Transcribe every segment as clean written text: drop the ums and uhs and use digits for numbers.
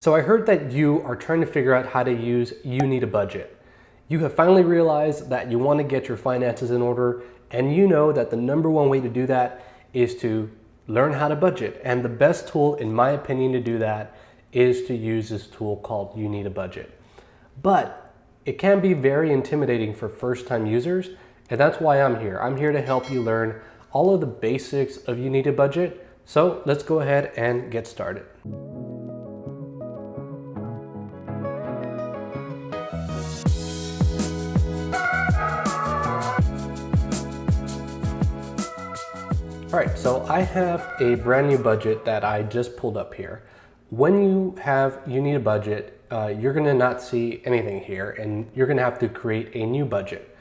So I heard that you are trying to figure out how to use You Need a Budget. You have finally realized that you want to get your finances in order, and you know that the number one way to do that is to learn how to budget. And the best tool, in my opinion, to do that is to use this tool called You Need a Budget. But it can be very intimidating for first-time users, and that's why I'm here. I'm here to help you learn all of the basics of You Need a Budget. So let's go ahead and get started. All right, so I have a brand new budget that I just pulled up here. When you need a budget, you're gonna not see anything here, and you're gonna have to create a new budget.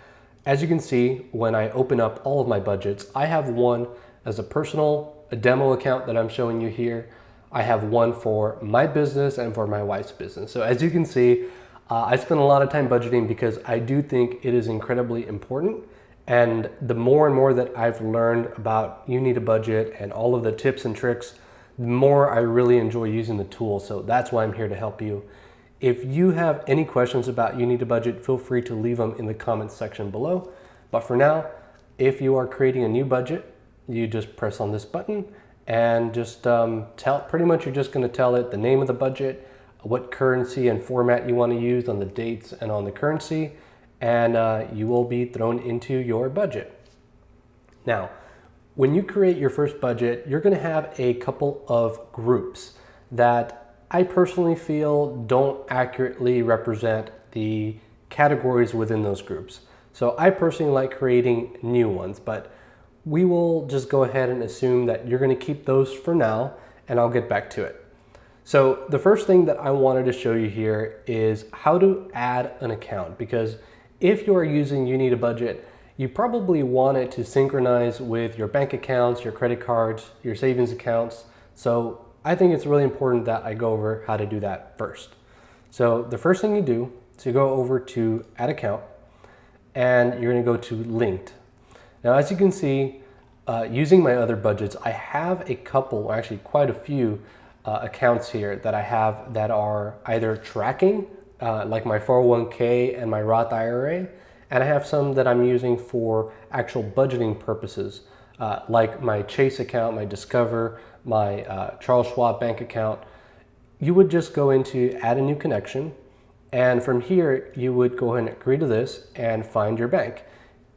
As you can see, when I open up all of my budgets, I have one as a demo account that I'm showing you here. I have one for my business and for my wife's business. So as you can see, I spend a lot of time budgeting because I do think it is incredibly important. And the more and more that I've learned about You Need a Budget and all of the tips and tricks, the more I really enjoy using the tool. So that's why I'm here to help you. If you have any questions about You Need a Budget, feel free to leave them in the comments section below. But for now, if you are creating a new budget, you just press on this button and just pretty much you're just gonna tell it the name of the budget, what currency and format you wanna use on the dates and on the currency, and you will be thrown into your budget. Now, when you create your first budget, you're gonna have a couple of groups that I personally feel don't accurately represent the categories within those groups. So I personally like creating new ones, but we will just go ahead and assume that you're gonna keep those for now, and I'll get back to it. So the first thing that I wanted to show you here is how to add an account, because if you are using You Need a Budget, you probably want it to synchronize with your bank accounts, your credit cards, your savings accounts. So I think it's really important that I go over how to do that first. So the first thing you do is you go over to Add Account, and you're gonna go to Linked. Now, as you can see, using my other budgets, I have a couple, actually quite a few accounts here that I have that are either tracking, like my 401k and my Roth IRA, and I have some that I'm using for actual budgeting purposes, like my Chase account, my Discover, my Charles Schwab bank account. You would just go into Add a New Connection, and from here you would go ahead and agree to this and find your bank.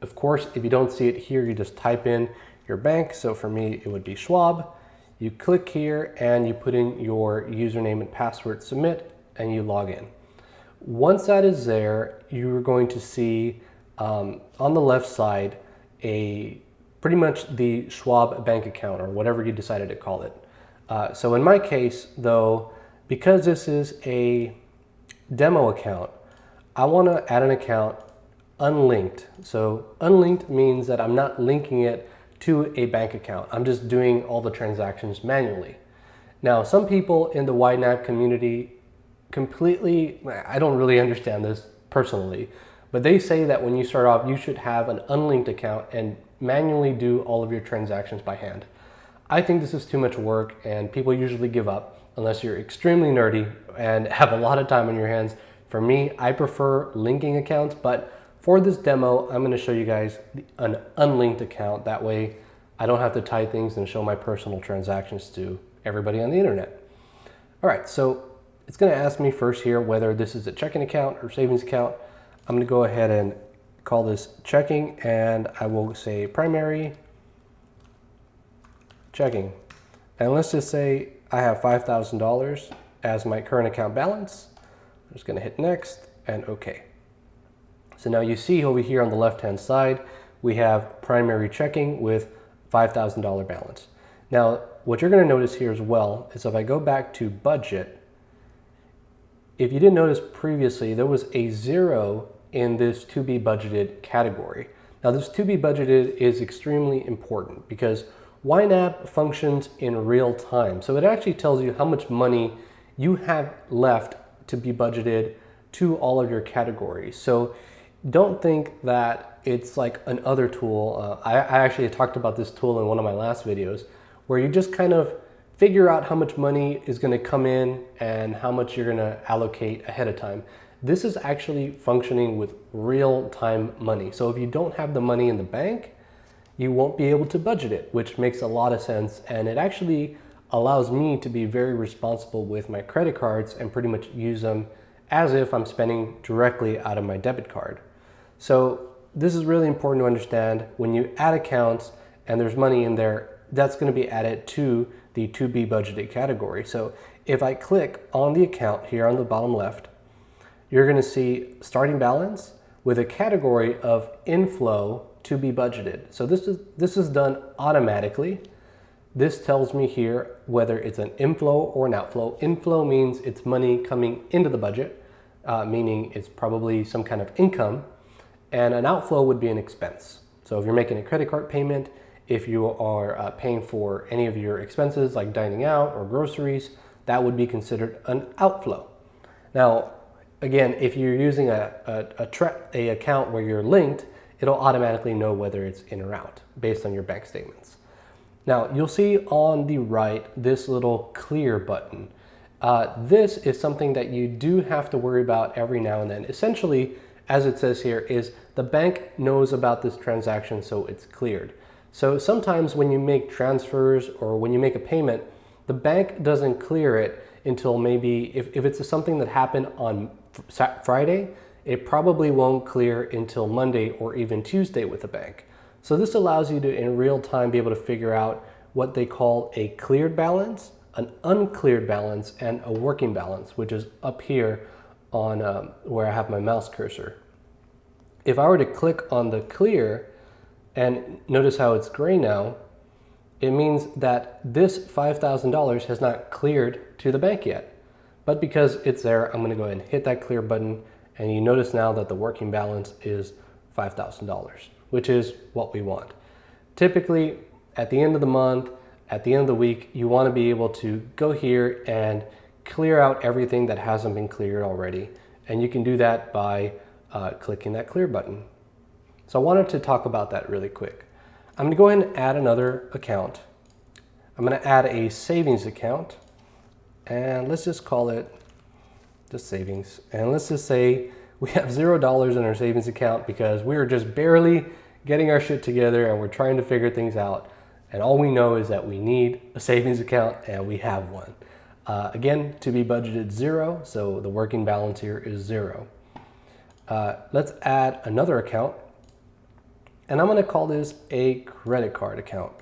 Of course, if you don't see it here, you just type in your bank. So for me, it would be Schwab. You click here and you put in your username and password, submit, and you log in. Once that is there, you're going to see on the left side pretty much the Schwab bank account, or whatever you decided to call it. So in my case, though, because this is a demo account, I want to add an account unlinked. So unlinked means that I'm not linking it to a bank account. I'm just doing all the transactions manually. Now, some people in the YNAB community I don't really understand this personally, but they say that when you start off, you should have an unlinked account and manually do all of your transactions by hand. I think this is too much work, and people usually give up unless you're extremely nerdy and have a lot of time on your hands. For me, I prefer linking accounts, but for this demo, I'm going to show you guys an unlinked account. That way I don't have to tie things and show my personal transactions to everybody on the internet. All right, so it's going to ask me first here whether this is a checking account or savings account. I'm going to go ahead and call this checking, and I will say primary checking. And let's just say I have $5,000 as my current account balance. I'm just going to hit next and OK. So now you see over here on the left-hand side, we have primary checking with $5,000 balance. Now, what you're going to notice here as well is if I go back to budget, if you didn't notice previously, there was a 0 in this to be budgeted category. Now, this to be budgeted is extremely important because YNAB functions in real time. So it actually tells you how much money you have left to be budgeted to all of your categories. So don't think that it's like an other tool. I actually talked about this tool in one of my last videos where you just kind of figure out how much money is going to come in and how much you're going to allocate ahead of time. This is actually functioning with real-time money. So if you don't have the money in the bank, you won't be able to budget it, which makes a lot of sense. And it actually allows me to be very responsible with my credit cards and pretty much use them as if I'm spending directly out of my debit card. So this is really important to understand. When you add accounts and there's money in there, that's going to be added to the to be budgeted category. So if I click on the account here on the bottom left, you're going to see starting balance with a category of inflow to be budgeted. So this is done automatically. This tells me here whether it's an inflow or an outflow. Inflow means it's money coming into the budget, meaning it's probably some kind of income, and an outflow would be an expense. So if you're making a credit card payment, if you are paying for any of your expenses like dining out or groceries, that would be considered an outflow. Now, again, if you're using a account where you're linked, it'll automatically know whether it's in or out based on your bank statements. Now, you'll see on the right this little clear button. This is something that you do have to worry about every now and then. Essentially, as it says here, is the bank knows about this transaction, so it's cleared. So sometimes when you make transfers or when you make a payment, the bank doesn't clear it until maybe, if it's something that happened on Friday, it probably won't clear until Monday or even Tuesday with the bank. So this allows you to, in real time, be able to figure out what they call a cleared balance, an uncleared balance, and a working balance, which is up here on where I have my mouse cursor. If I were to click on the clear, and notice how it's gray now, it means that this $5,000 has not cleared to the bank yet. But because it's there, I'm going to go ahead and hit that clear button, and you notice now that the working balance is $5,000, which is what we want. Typically, at the end of the month, at the end of the week, you want to be able to go here and clear out everything that hasn't been cleared already. And you can do that by clicking that clear button. So I wanted to talk about that really quick. I'm going to go ahead and add another account. I'm going to add a savings account, and let's just call it just savings. And let's just say we have $0 in our savings account because we are just barely getting our shit together and we're trying to figure things out. And all we know is that we need a savings account, and we have one. Again, to be budgeted 0, so the working balance here is 0. Let's add another account, and I'm going to call this a credit card account.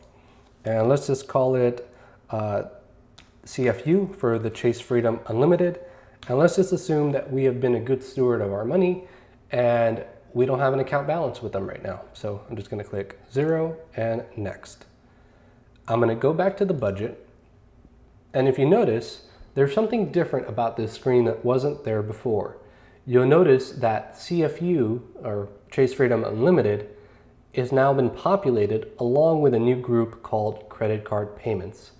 And let's just call it CFU for the Chase Freedom Unlimited. And let's just assume that we have been a good steward of our money and we don't have an account balance with them right now. So I'm just going to click 0 and next. I'm going to go back to the budget. And if you notice, there's something different about this screen that wasn't there before. You'll notice that CFU, or Chase Freedom Unlimited, is now been populated along with a new group called credit card payments.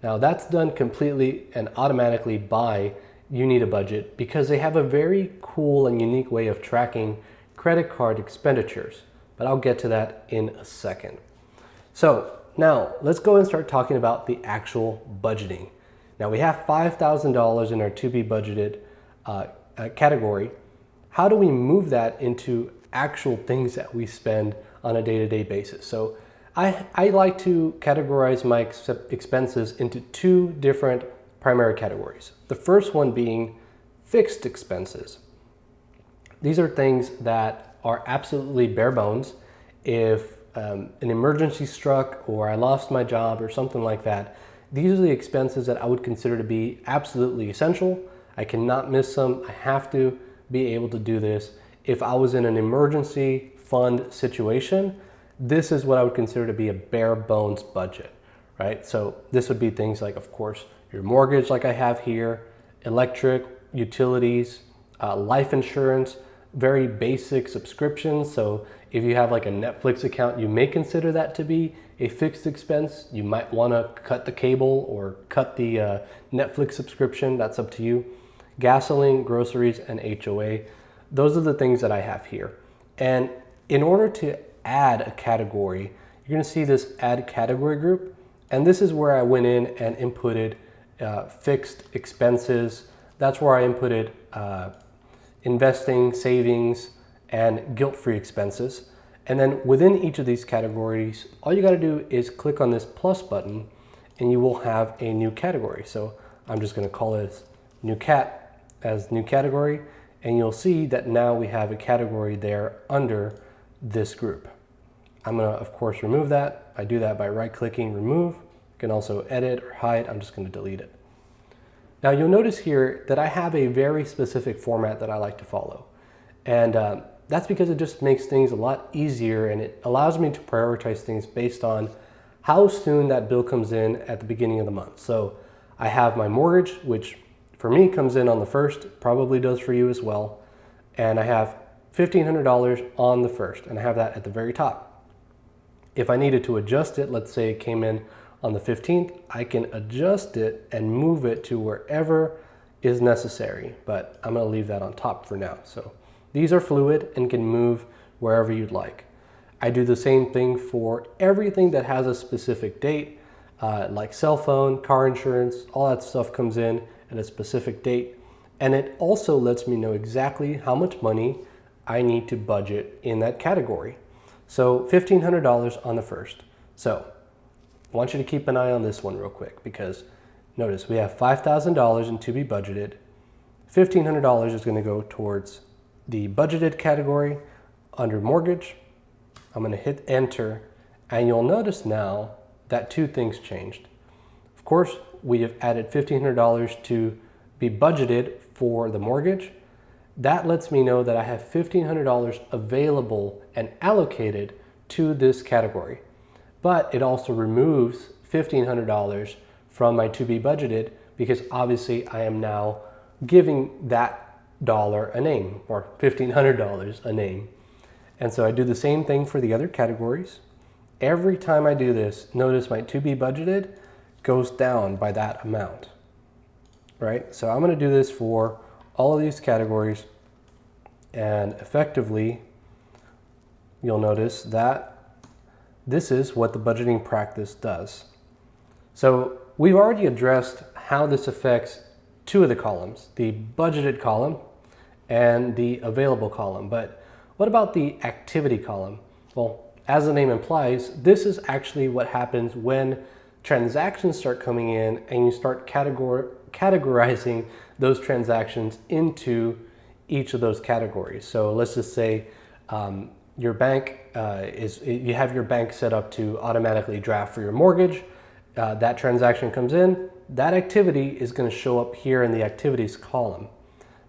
Now that's done completely and automatically by YNAB budget because they have a very cool and unique way of tracking credit card expenditures. But I'll get to that in a second. So now let's go and start talking about the actual budgeting. Now we have $5,000 in our to be budgeted category. How do we move that into actual things that we spend on a day-to-day basis? So I like to categorize my expenses into two different primary categories. The first one being fixed expenses. These are things that are absolutely bare bones. If an emergency struck or I lost my job or something like that, these are the expenses that I would consider to be absolutely essential. I cannot miss them. I have to be able to do this. If I was in an emergency fund situation, this is what I would consider to be a bare bones budget, right? So this would be things like, of course, your mortgage like I have here, electric, utilities, life insurance, very basic subscriptions. So if you have like a Netflix account, you may consider that to be a fixed expense. You might want to cut the cable or cut the Netflix subscription. That's up to you. Gasoline, groceries, and HOA. Those are the things that I have here. And in order to add a category, you're going to see this add category group. And this is where I went in and inputted fixed expenses. That's where I inputted investing, savings, and guilt-free expenses. And then within each of these categories, all you got to do is click on this plus button and you will have a new category. So I'm just going to call this new cat as new category, and you'll see that now we have a category there under this group. I'm going to, of course, remove that. I do that by right-clicking, remove. You can also edit or hide. I'm just going to delete it. Now you'll notice here that I have a very specific format that I like to follow. And that's because it just makes things a lot easier, and it allows me to prioritize things based on how soon that bill comes in at the beginning of the month. So I have my mortgage, which for me comes in on the 1st, probably does for you as well. And I have $1,500 on the 1st, and I have that at the very top. If I needed to adjust it, let's say it came in on the 15th, I can adjust it and move it to wherever is necessary, but I'm gonna leave that on top for now. So these are fluid and can move wherever you'd like. I do the same thing for everything that has a specific date, like cell phone, car insurance, all that stuff comes in at a specific date. And it also lets me know exactly how much money I need to budget in that category. So $1,500 on the 1st. So I want you to keep an eye on this one real quick, because notice we have $5,000 in to be budgeted. $1,500 is going to go towards the budgeted category under mortgage. I'm going to hit enter, and you'll notice now that two things changed. Of course, we have added $1,500 to be budgeted for the mortgage. That lets me know that I have $1,500 available and allocated to this category. But it also removes $1,500 from my to be budgeted, because obviously I am now giving that dollar a name, or $1,500 a name. And so I do the same thing for the other categories. Every time I do this, notice my to be budgeted goes down by that amount, right? So I'm going to do this for all of these categories, and effectively you'll notice that this is what the budgeting practice does. So we've already addressed how this affects two of the columns, the budgeted column and the available column. But what about the activity column? Well, as the name implies, this is actually what happens when transactions start coming in and you start categorizing those transactions into each of those categories. So let's just say your bank you have your bank set up to automatically draft for your mortgage. That transaction comes in, that activity is going to show up here in the activities column.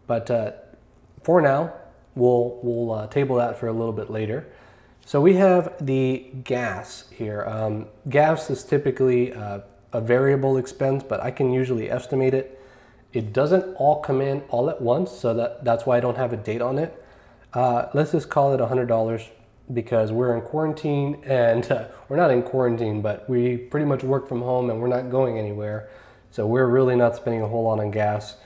But for now, we'll table that for a little bit later. So we have the gas here. Gas is typically a variable expense, but I can usually estimate it. It doesn't all come in all at once, so that's why I don't have a date on it. Let's just call it $100, because we're in quarantine, and we're not in quarantine, but we pretty much work from home and we're not going anywhere. So we're really not spending a whole lot on gas.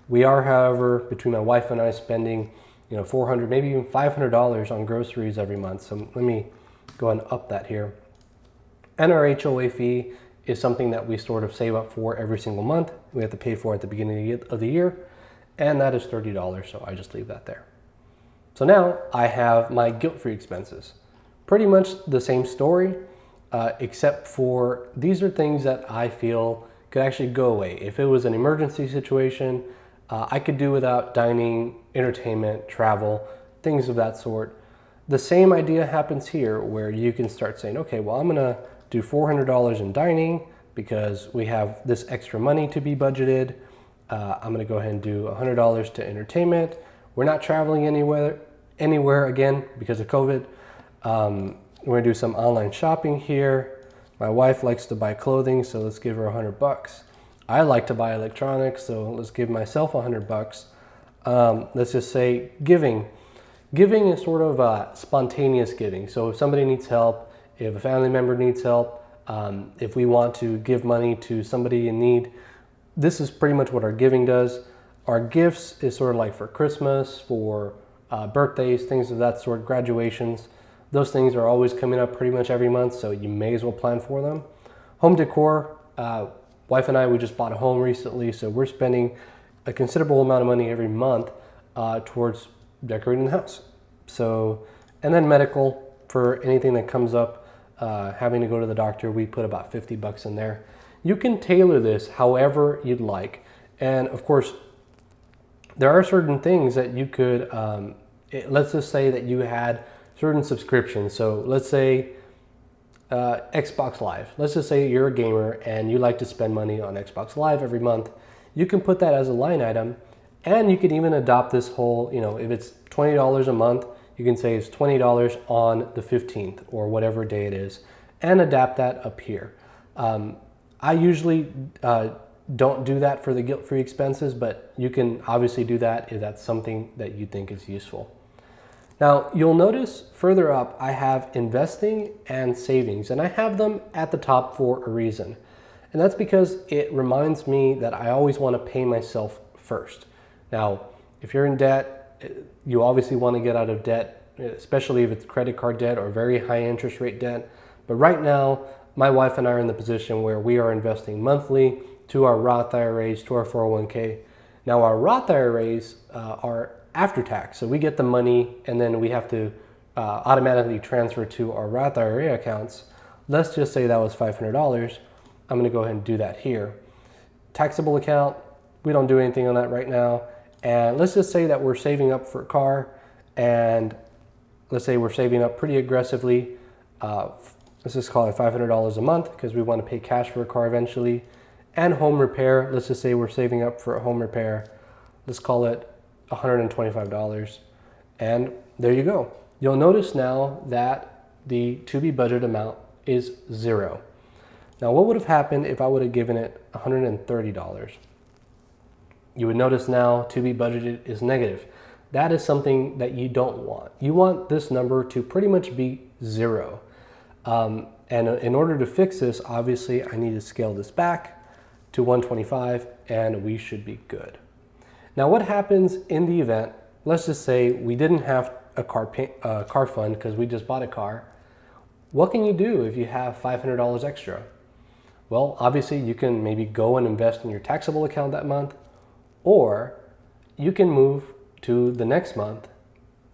We are, however, between my wife and I, spending $400, maybe even $500 on groceries every month. So let me go and up that here. And our HOA fee is something that we sort of save up for every single month. We have to pay for at the beginning of the year, and that is $30, so I just leave that there. So now I have my guilt-free expenses. Pretty much the same story, except for these are things that I feel could actually go away. If it was an emergency situation, I could do without dining, entertainment, travel, things of that sort. The same idea happens here, where you can start saying, okay, well, I'm gonna do $400 in dining because we have this extra money to be budgeted. I'm gonna go ahead and do $100 to entertainment. We're not traveling anywhere again because of COVID. We're gonna do some online shopping here. My wife likes to buy clothing, so let's give her $100. I like to buy electronics, so let's give myself $100. Let's just say giving. Giving is sort of spontaneous giving. So if somebody needs help, if a family member needs help, if we want to give money to somebody in need, this is pretty much what our giving does. Our gifts is sort of like for Christmas, for birthdays, things of that sort, graduations. Those things are always coming up pretty much every month, so you may as well plan for them. Home decor, wife and I, we just bought a home recently, so we're spending a considerable amount of money every month towards decorating the house. So, and then medical, for anything that comes up, having to go to the doctor, we put about 50 bucks in there. You can tailor this however you'd like. And of course, there are certain things that you could, let's just say that you had certain subscriptions. So let's say Xbox Live. Let's just say you're a gamer and you like to spend money on Xbox Live every month. You can put that as a line item, and you can even adopt this whole, if it's $20 a month, you can say it's $20 on the 15th or whatever day it is, and adapt that up here. I usually don't do that for the guilt-free expenses, but you can obviously do that if that's something that you think is useful. Now, you'll notice further up, I have investing and savings, and I have them at the top for a reason. And that's because it reminds me that I always want to pay myself first. Now, if you're in debt, you obviously want to get out of debt, especially if it's credit card debt or very high interest rate debt. But right now, my wife and I are in the position where we are investing monthly to our Roth IRAs, to our 401k. Now, our Roth IRAs are after tax, so we get the money and then we have to automatically transfer to our Roth IRA accounts. Let's just say that was $500. I'm going to go ahead and do that here. Taxable account, we don't do anything on that right now. And let's just say that we're saving up for a car, and let's say we're saving up pretty aggressively. Let's just call it $500 a month because we want to pay cash for a car eventually. And home repair, let's just say we're saving up for a home repair. Let's call it $125. And there you go. You'll notice now that the to-be budget amount is $0. Now, what would have happened if I would have given it $130? You would notice now to-be budgeted is negative. That is something that you don't want. You want this number to pretty much be 0. And in order to fix this, obviously, I need to scale this back to 125, and we should be good. Now, what happens in the event, let's just say we didn't have a car fund because we just bought a car. What can you do if you have $500 extra? Well, obviously, you can maybe go and invest in your taxable account that month, or you can move to the next month,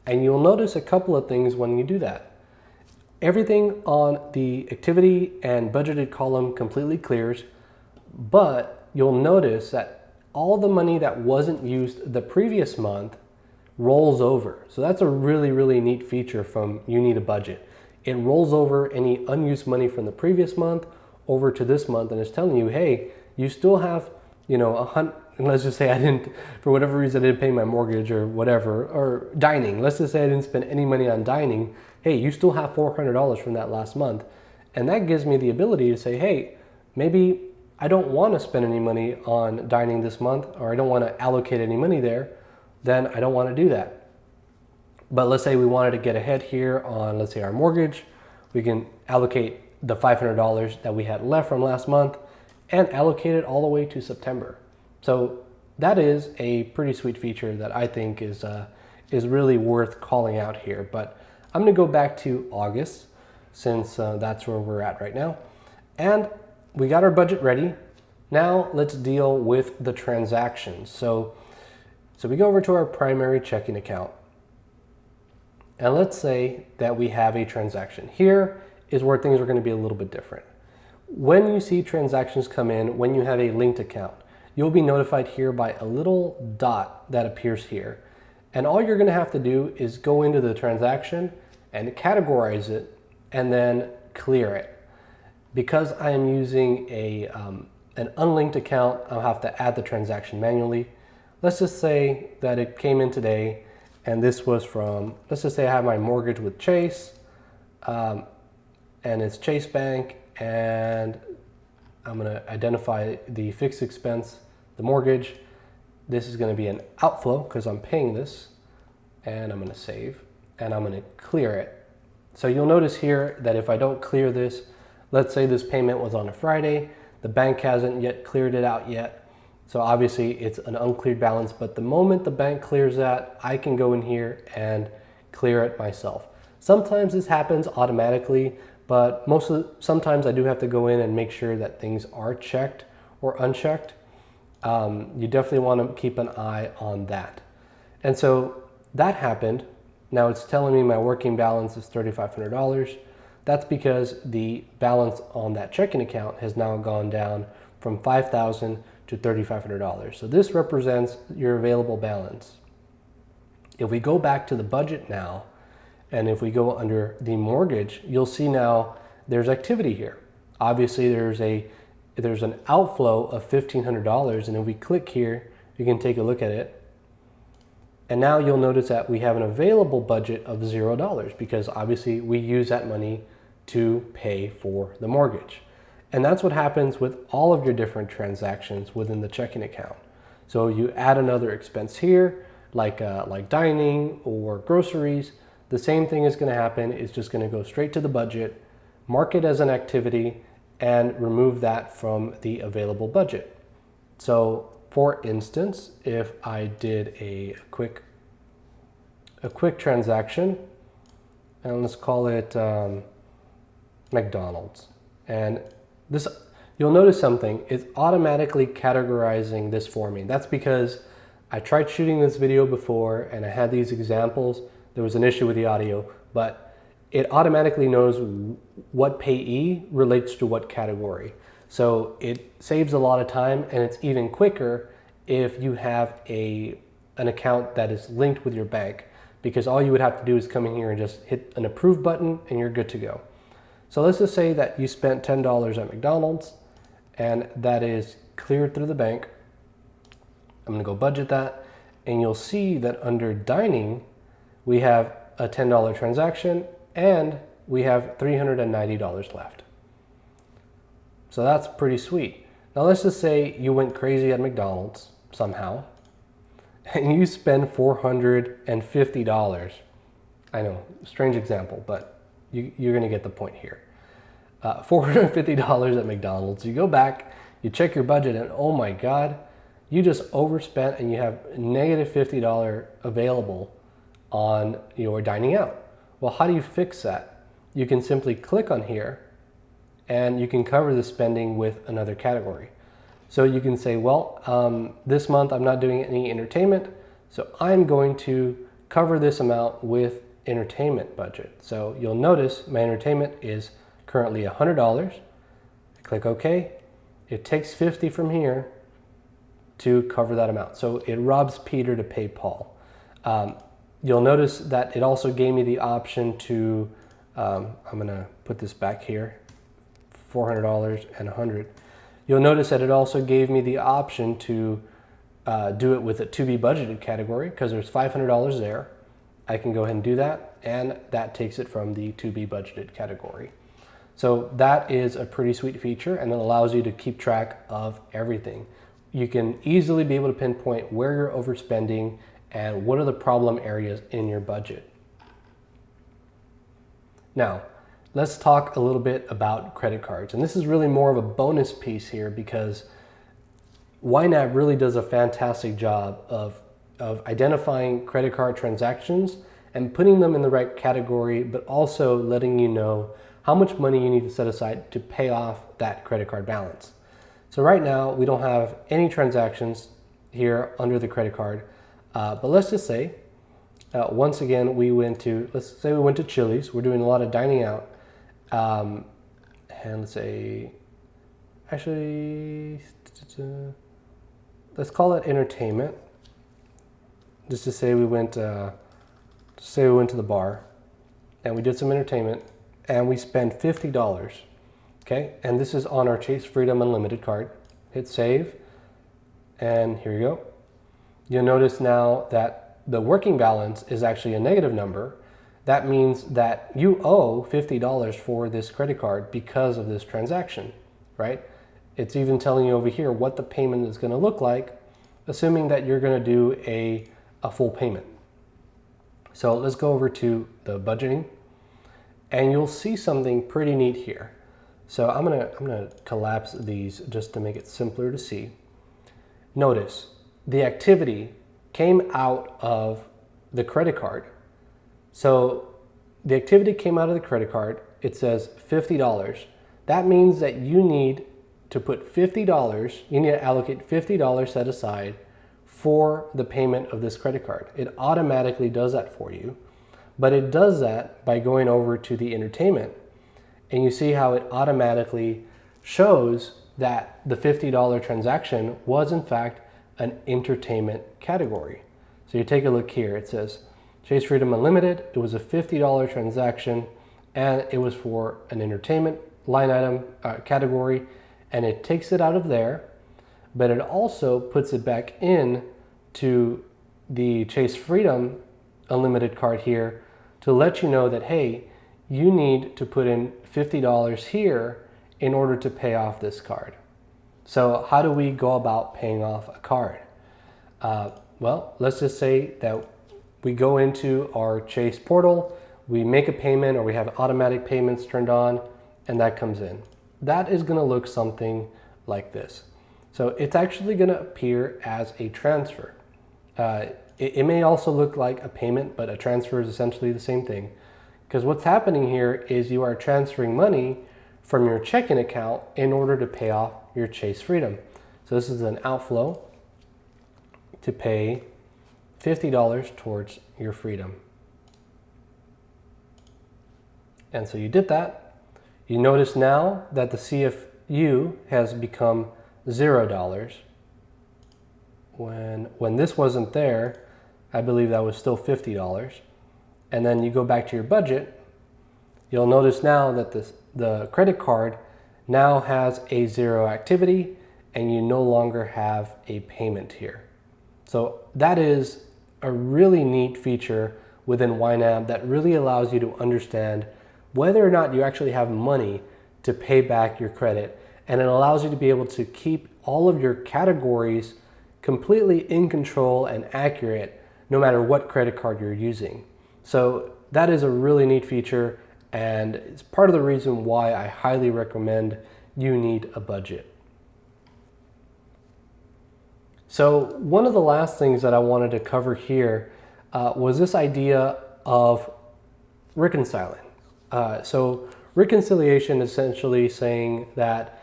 and you'll notice a couple of things when you do that. Everything on the activity and budgeted column completely clears, but you'll notice that all the money that wasn't used the previous month rolls over. So that's a really, really neat feature from You Need a Budget. It rolls over any unused money from the previous month over to this month, and it's telling you, hey, you still have, let's just say I didn't, for whatever reason, I didn't pay my mortgage or whatever, or dining. Let's just say I didn't spend any money on dining. Hey, you still have $400 from that last month. And that gives me the ability to say, hey, maybe I don't want to spend any money on dining this month, or I don't want to allocate any money there, then I don't want to do that. But let's say we wanted to get ahead here on, let's say, our mortgage. We can allocate the $500 that we had left from last month and allocate it all the way to September. So that is a pretty sweet feature that I think is really worth calling out here. But I'm going to go back to August, since that's where we're at right now. And we got our budget ready. Now let's deal with the transactions. So we go over to our primary checking account. And let's say that we have a transaction. Here is where things are going to be a little bit different. When you see transactions come in, when you have a linked account, you'll be notified here by a little dot that appears here. And all you're going to have to do is go into the transaction and categorize it and then clear it. Because I am using an unlinked account, I'll have to add the transaction manually. Let's just say that it came in today, and this was from, let's just say I have my mortgage with Chase, and it's Chase Bank, and I'm going to identify the fixed expense, the mortgage. This is going to be an outflow because I'm paying this, and I'm going to save, and I'm going to clear it. So you'll notice here that if I don't clear this, let's say this payment was on a Friday, the bank hasn't yet cleared it out yet. So obviously it's an uncleared balance, but the moment the bank clears that, I can go in here and clear it myself. Sometimes this happens automatically, but sometimes I do have to go in and make sure that things are checked or unchecked. You definitely want to keep an eye on that. And so that happened. Now it's telling me my working balance is $3,500. That's because the balance on that checking account has now gone down from $5,000 to $3,500. So this represents your available balance. If we go back to the budget now, and if we go under the mortgage, you'll see now there's activity here. Obviously there's an outflow of $1,500, and if we click here, you can take a look at it. And now you'll notice that we have an available budget of $0 because obviously we use that money to pay for the mortgage. And that's what happens with all of your different transactions within the checking account. So you add another expense here, like dining or groceries. The same thing is going to happen. It's just going to go straight to the budget, mark it as an activity, and remove that from the available budget. So for instance, if I did a quick transaction, and let's call it McDonald's, and this, you'll notice something, it's automatically categorizing this for me. That's because I tried shooting this video before and I had these examples. There was an issue with the audio, but it automatically knows what payee relates to what category. So it saves a lot of time, and it's even quicker if you have an account that is linked with your bank, because all you would have to do is come in here and just hit an approve button and you're good to go. So let's just say that you spent $10 at McDonald's and that is cleared through the bank. I'm gonna go budget that, and you'll see that under dining, we have a $10 transaction and we have $390 left. So that's pretty sweet. Now let's just say you went crazy at McDonald's somehow and you spend $450. I know, strange example, but you're gonna get the point here. $450 at McDonald's. You go back, you check your budget, and oh my God, you just overspent and you have negative $50 available on your dining out. Well, how do you fix that? You can simply click on here and you can cover the spending with another category. So you can say, well, this month I'm not doing any entertainment, so I'm going to cover this amount with entertainment budget. So you'll notice my entertainment is currently $100. I click OK. It takes 50 from here to cover that amount. So it robs Peter to pay Paul. You'll notice that it also gave me the option to, I'm gonna put this back here, $400 and $100. You'll notice that it also gave me the option to do it with a to be budgeted category, because there's $500 there. I can go ahead and do that, and that takes it from the to be budgeted category. So that is a pretty sweet feature, and it allows you to keep track of everything. You can easily be able to pinpoint where you're overspending and what are the problem areas in your budget. Now, let's talk a little bit about credit cards. And this is really more of a bonus piece here, because YNAB really does a fantastic job of identifying credit card transactions and putting them in the right category, but also letting you know how much money you need to set aside to pay off that credit card balance. So right now, we don't have any transactions here under the credit card, but let's just say, once again, let's say we went to Chili's. We're doing a lot of dining out. And let's say, actually, let's call it entertainment. Just to say we went to the bar and we did some entertainment and we spent $50. Okay, and this is on our Chase Freedom Unlimited card. Hit save, and here you go. You'll notice now that the working balance is actually a negative number. That means that you owe $50 for this credit card because of this transaction, right? It's even telling you over here what the payment is going to look like, assuming that you're going to do a full payment. So let's go over to the budgeting, and you'll see something pretty neat here. So I'm gonna collapse these just to make it simpler to see. Notice the activity came out of the credit card. So the activity came out of the credit card, it says $50. That means that you need to put $50, you need to allocate $50 set aside for the payment of this credit card. It automatically does that for you, but it does that by going over to the entertainment, and you see how it automatically shows that the $50 transaction was in fact an entertainment category. So you take a look here, it says Chase Freedom Unlimited, it was a $50 transaction, and it was for an entertainment line item category, and it takes it out of there, but it also puts it back in to the Chase Freedom Unlimited card here to let you know that, hey, you need to put in $50 here in order to pay off this card. So how do we go about paying off a card? Well, let's just say that we go into our Chase portal, we make a payment, or we have automatic payments turned on, and that comes in. That is going to look something like this. So it's actually going to appear as a transfer. It may also look like a payment, but a transfer is essentially the same thing. Because what's happening here is you are transferring money from your checking account in order to pay off your Chase Freedom. So this is an outflow to pay $50 towards your freedom. And so you did that. You notice now that the CFU has become $0. When this wasn't there, I believe that was still $50. And then you go back to your budget, you'll notice now that the credit card now has a zero activity and you no longer have a payment here. So that is a really neat feature within YNAB that really allows you to understand whether or not you actually have money to pay back your credit, and it allows you to be able to keep all of your categories completely in control and accurate no matter what credit card you're using. So that is a really neat feature, and it's part of the reason why I highly recommend you need a budget. So one of the last things that I wanted to cover here was this idea of reconciling. So reconciliation is essentially saying that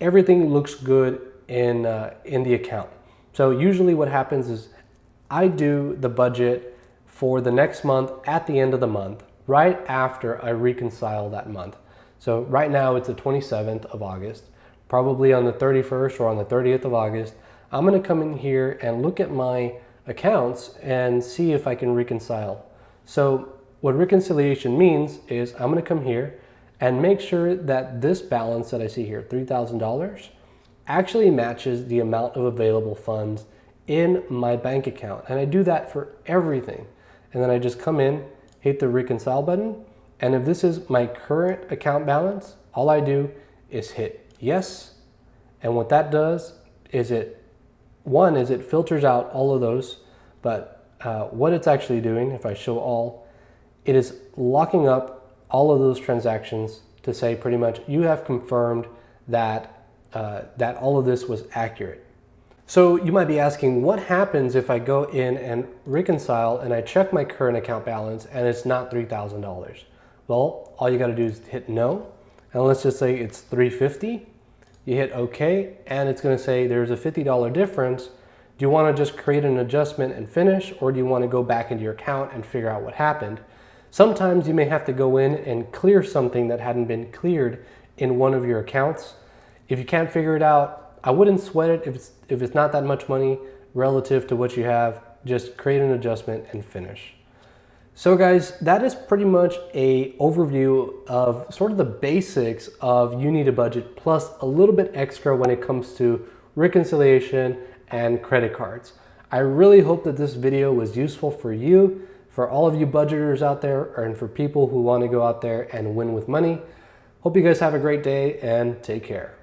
everything looks good in the account. So usually what happens is I do the budget for the next month at the end of the month, right after I reconcile that month. So right now it's the 27th of August, probably on the 31st or on the 30th of August, I'm gonna come in here and look at my accounts and see if I can reconcile. So what reconciliation means is I'm gonna come here and make sure that this balance that I see here, $3,000, actually matches the amount of available funds in my bank account. And I do that for everything. And then I just come in, hit the reconcile button, and if this is my current account balance, all I do is hit yes. And what that does is it filters out all of those, but what it's actually doing, if I show all, it is locking up all of those transactions to say pretty much you have confirmed that that all of this was accurate. So you might be asking, what happens if I go in and reconcile and I check my current account balance and it's not $3,000? Well, all you got to do is hit no, and let's just say it's $350. You hit OK, and it's going to say there's a $50 difference. Do you want to just create an adjustment and finish, or do you want to go back into your account and figure out what happened? Sometimes you may have to go in and clear something that hadn't been cleared in one of your accounts. If you can't figure it out, I wouldn't sweat it if it's not that much money relative to what you have. Just create an adjustment and finish. So guys, that is pretty much a overview of sort of the basics of You Need a Budget, plus a little bit extra when it comes to reconciliation and credit cards. I really hope that this video was useful for you, for all of you budgeters out there, and for people who want to go out there and win with money. Hope you guys have a great day and take care.